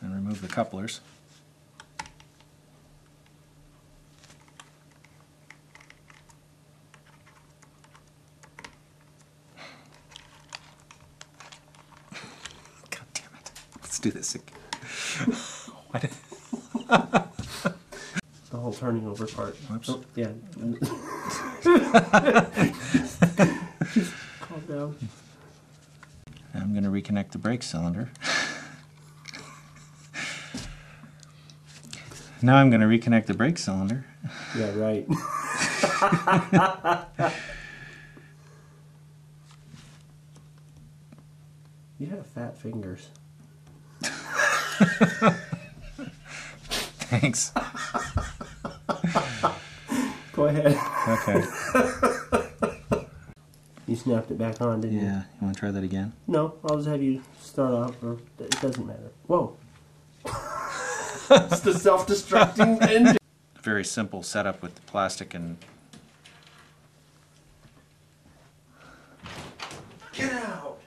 and remove the couplers. God damn it. Let's do this again. Why did... The whole turning over part. Whoops. Oh, yeah. Calm down. I'm going to reconnect the brake cylinder. Now I'm going to reconnect the brake cylinder. Yeah, right. You have fat fingers. Thanks. Go ahead. Okay. You snapped it back on, didn't you? Yeah, you want to try that again? No, I'll just have you start off, or it doesn't matter. Whoa. It's the self-destructing engine. Very simple setup with the plastic and... Get out!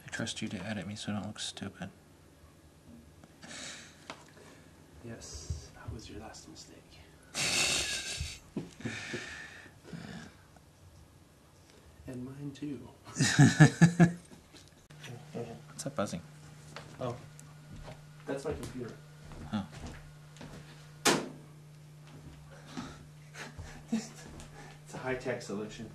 I trust you to edit me so I don't look stupid. Yes, that was your last mistake. And mine too. What's that buzzing? Oh, that's my computer. Oh. It's a high-tech solution.